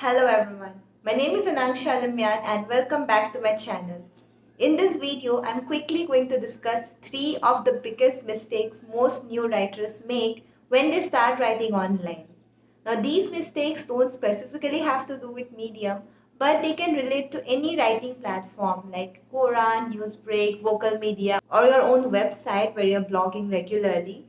Hello everyone, my name is Anangsha Alammyan and welcome back to my channel. In this video, I'm quickly going to discuss 3 of the biggest mistakes most new writers make when they start writing online. Now these mistakes don't specifically have to do with Medium, but they can relate to any writing platform like Quran, Newsbreak, Vocal Media, or your own website where you're blogging regularly.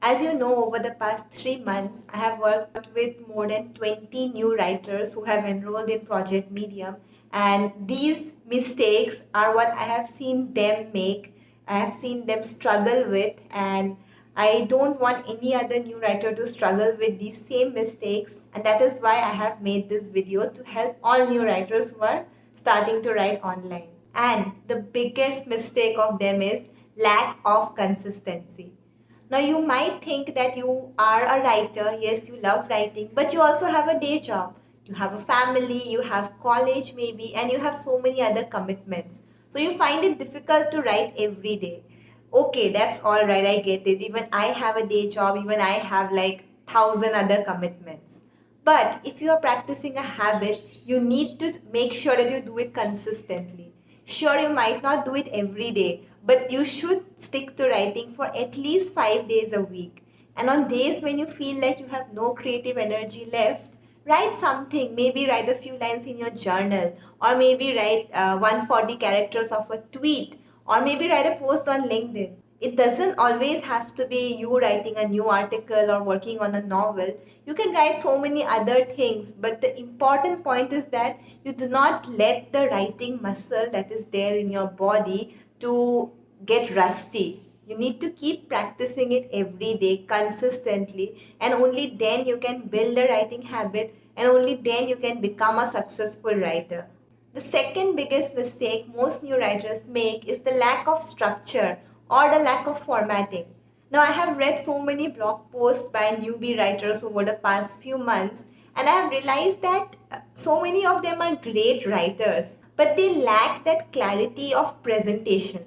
As you know, over the past 3 months, I have worked with more than 20 new writers who have enrolled in Project Medium, and these mistakes are what I have seen them make, I have seen them struggle with, and I don't want any other new writer to struggle with these same mistakes, and that is why I have made this video to help all new writers who are starting to write online. And the biggest mistake of them is lack of consistency. Now, you might think that you are a writer, yes, you love writing, but you also have a day job. You have a family, you have college maybe, and you have so many other commitments. So, you find it difficult to write every day. Okay, that's all right, I get it. Even I have a day job, even I have like 1,000 other commitments. But if you are practicing a habit, you need to make sure that you do it consistently. Sure, you might not do it every day, but you should stick to writing for at least 5 days a week. And on days when you feel like you have no creative energy left, write something. Maybe write a few lines in your journal, or maybe write 140 characters of a tweet, or maybe write a post on LinkedIn. It doesn't always have to be you writing a new article or working on a novel. You can write so many other things, but the important point is that you do not let the writing muscle that is there in your body to get rusty. You need to keep practicing it every day consistently, and only then you can build a writing habit, and only then you can become a successful writer. The second biggest mistake most new writers make is the lack of structure or the lack of formatting. Now, I have read so many blog posts by newbie writers over the past few months, and I have realized that so many of them are great writers, but they lack that clarity of presentation.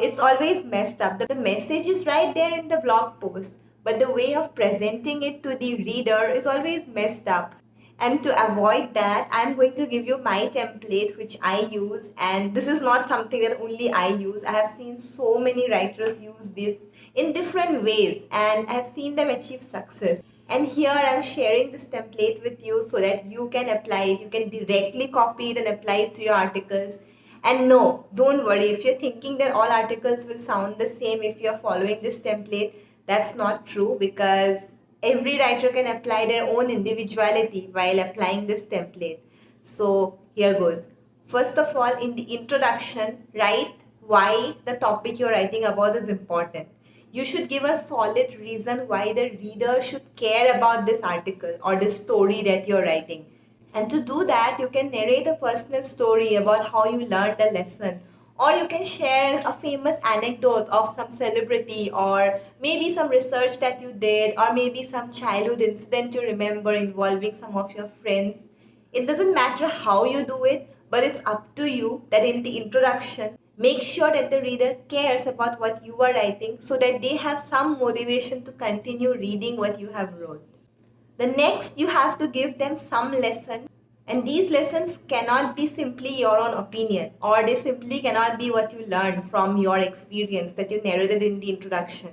It's always messed up. The message is right there in the blog post, but the way of presenting it to the reader is always messed up. And to avoid that, I'm going to give you my template which I use, and this is not something that only I use. I have seen so many writers use this in different ways, and I have seen them achieve success. And here I'm sharing this template with you so that you can apply it. You can directly copy it and apply it to your articles. And no, don't worry if you're thinking that all articles will sound the same if you're following this template. That's not true, because every writer can apply their own individuality while applying this template. So here goes. First of all, in the introduction, write why the topic you're writing about is important. You should give a solid reason why the reader should care about this article or this story that you're writing. And to do that, you can narrate a personal story about how you learned a lesson, or you can share a famous anecdote of some celebrity, or maybe some research that you did, or maybe some childhood incident you remember involving some of your friends. It doesn't matter how you do it, but it's up to you that in the introduction, make sure that the reader cares about what you are writing so that they have some motivation to continue reading what you have wrote. The next, you have to give them some lesson, and these lessons cannot be simply your own opinion, or they simply cannot be what you learned from your experience that you narrated in the introduction.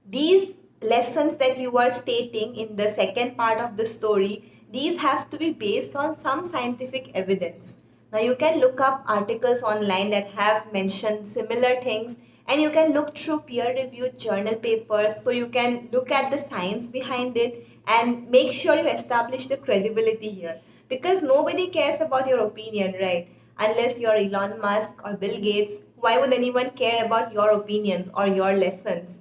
These lessons that you are stating in the second part of the story, these have to be based on some scientific evidence. Now, you can look up articles online that have mentioned similar things, and you can look through peer-reviewed journal papers, so you can look at the science behind it and make sure you establish the credibility here. Because nobody cares about your opinion, right? Unless you're Elon Musk or Bill Gates, why would anyone care about your opinions or your lessons?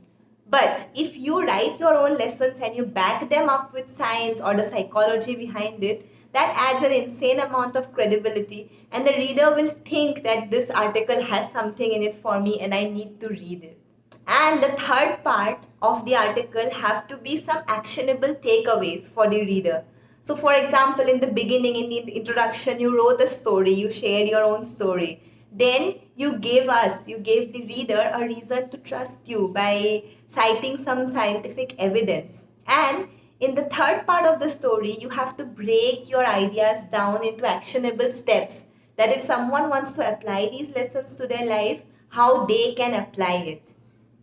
But if you write your own lessons and you back them up with science or the psychology behind it, that adds an insane amount of credibility, and the reader will think that this article has something in it for me and I need to read it. And the third part of the article have to be some actionable takeaways for the reader. So for example, in the beginning, in the introduction, you wrote a story, you shared your own story. Then you gave the reader a reason to trust you by citing some scientific evidence. And In the third part of the story, you have to break your ideas down into actionable steps that if someone wants to apply these lessons to their life, how they can apply it.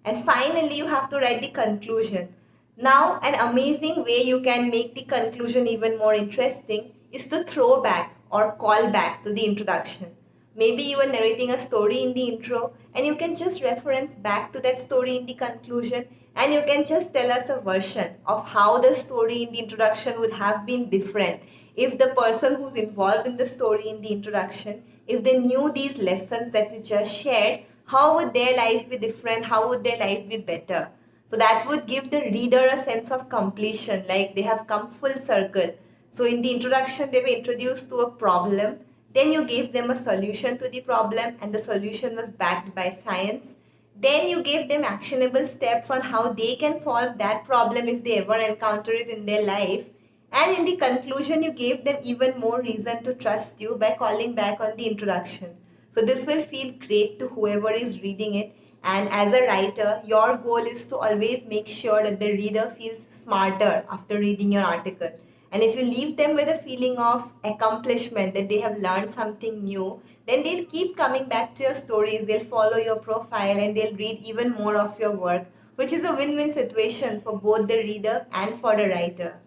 And finally, you have to write the conclusion. Now, an amazing way you can make the conclusion even more interesting is to throw back or call back to the introduction. Maybe you are narrating a story in the intro and you can just reference back to that story in the conclusion, and you can just tell us a version of how the story in the introduction would have been different if the person who's involved in the story in the introduction, if they knew these lessons that you just shared, how would their life be different? How would their life be better? So that would give the reader a sense of completion, like they have come full circle. So in the introduction, they were introduced to a problem. Then you gave them a solution to the problem, and the solution was backed by science. Then you gave them actionable steps on how they can solve that problem if they ever encounter it in their life. And in the conclusion, you gave them even more reason to trust you by calling back on the introduction. So this will feel great to whoever is reading it. And as a writer, your goal is to always make sure that the reader feels smarter after reading your article. And if you leave them with a feeling of accomplishment, that they have learned something new, then they'll keep coming back to your stories, they'll follow your profile, and they'll read even more of your work, which is a win-win situation for both the reader and for the writer.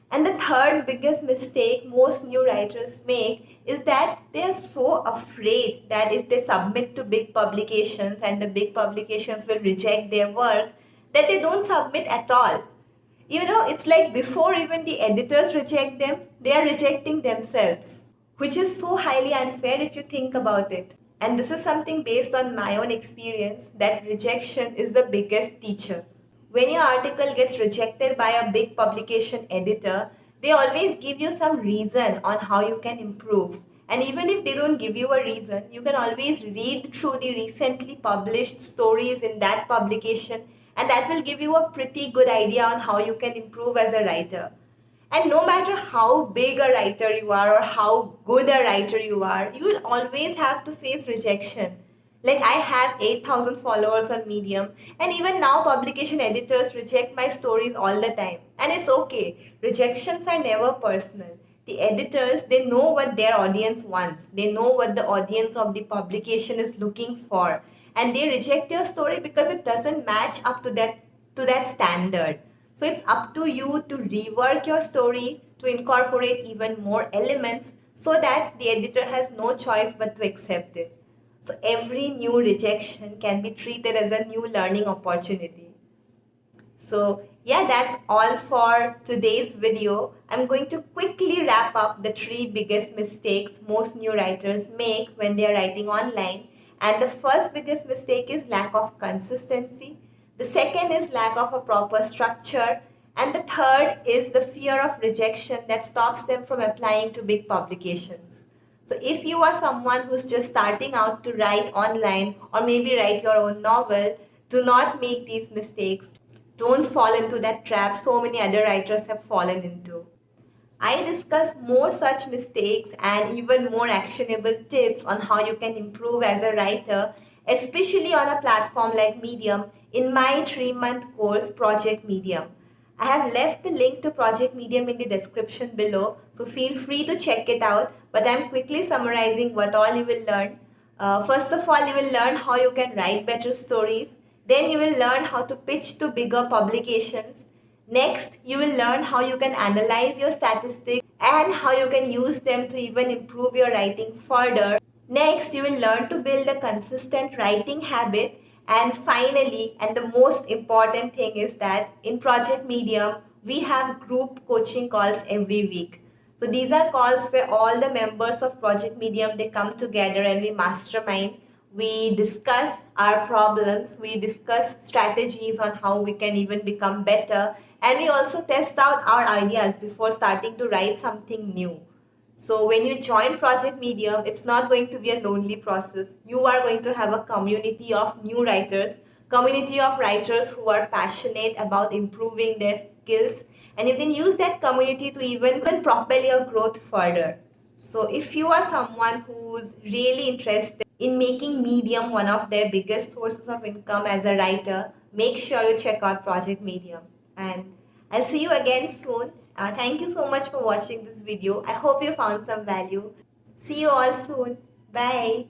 And the third biggest mistake most new writers make is that they are so afraid that if they submit to big publications and the big publications will reject their work, that they don't submit at all. It's like before even the editors reject them, they are rejecting themselves, which is so highly unfair if you think about it. And this is something based on my own experience, that rejection is the biggest teacher. When your article gets rejected by a big publication editor, they always give you some reason on how you can improve. And even if they don't give you a reason, you can always read through the recently published stories in that publication, and that will give you a pretty good idea on how you can improve as a writer. And no matter how big a writer you are or how good a writer you are, you will always have to face rejection. Like I have 8,000 followers on Medium, and even now publication editors reject my stories all the time. And it's okay. Rejections are never personal. The editors, they know what their audience wants. They know what the audience of the publication is looking for. And they reject your story because it doesn't match up to that standard. So it's up to you to rework your story, to incorporate even more elements so that the editor has no choice but to accept it. So every new rejection can be treated as a new learning opportunity. So yeah, that's all for today's video. I'm going to quickly wrap up the 3 biggest mistakes most new writers make when they are writing online. And the first biggest mistake is lack of consistency. The second is lack of a proper structure. And the third is the fear of rejection that stops them from applying to big publications. So if you are someone who's just starting out to write online or maybe write your own novel, do not make these mistakes. Don't fall into that trap so many other writers have fallen into. I discuss more such mistakes and even more actionable tips on how you can improve as a writer, especially on a platform like Medium, in my 3-month course, Project Medium. I have left the link to Project Medium in the description below, so feel free to check it out. But I'm quickly summarizing what all you will learn. First of all, you will learn how you can write better stories. Then you will learn how to pitch to bigger publications. Next, you will learn how you can analyze your statistics and how you can use them to even improve your writing further. Next, you will learn to build a consistent writing habit. And finally, and the most important thing is that in Project Medium, we have group coaching calls every week. So these are calls where all the members of Project Medium, they come together and we mastermind. We discuss our problems, we discuss strategies on how we can even become better, and we also test out our ideas before starting to write something new. So when you join Project Medium, it's not going to be a lonely process. You are going to have a community of new writers, community of writers who are passionate about improving their skills, and you can use that community to even propel your growth further. So if you are someone who's really interested in making Medium one of their biggest sources of income as a writer, make sure you check out Project Medium. And I'll see you again soon. Thank you so much for watching this video. I hope you found some value. See you all soon. Bye.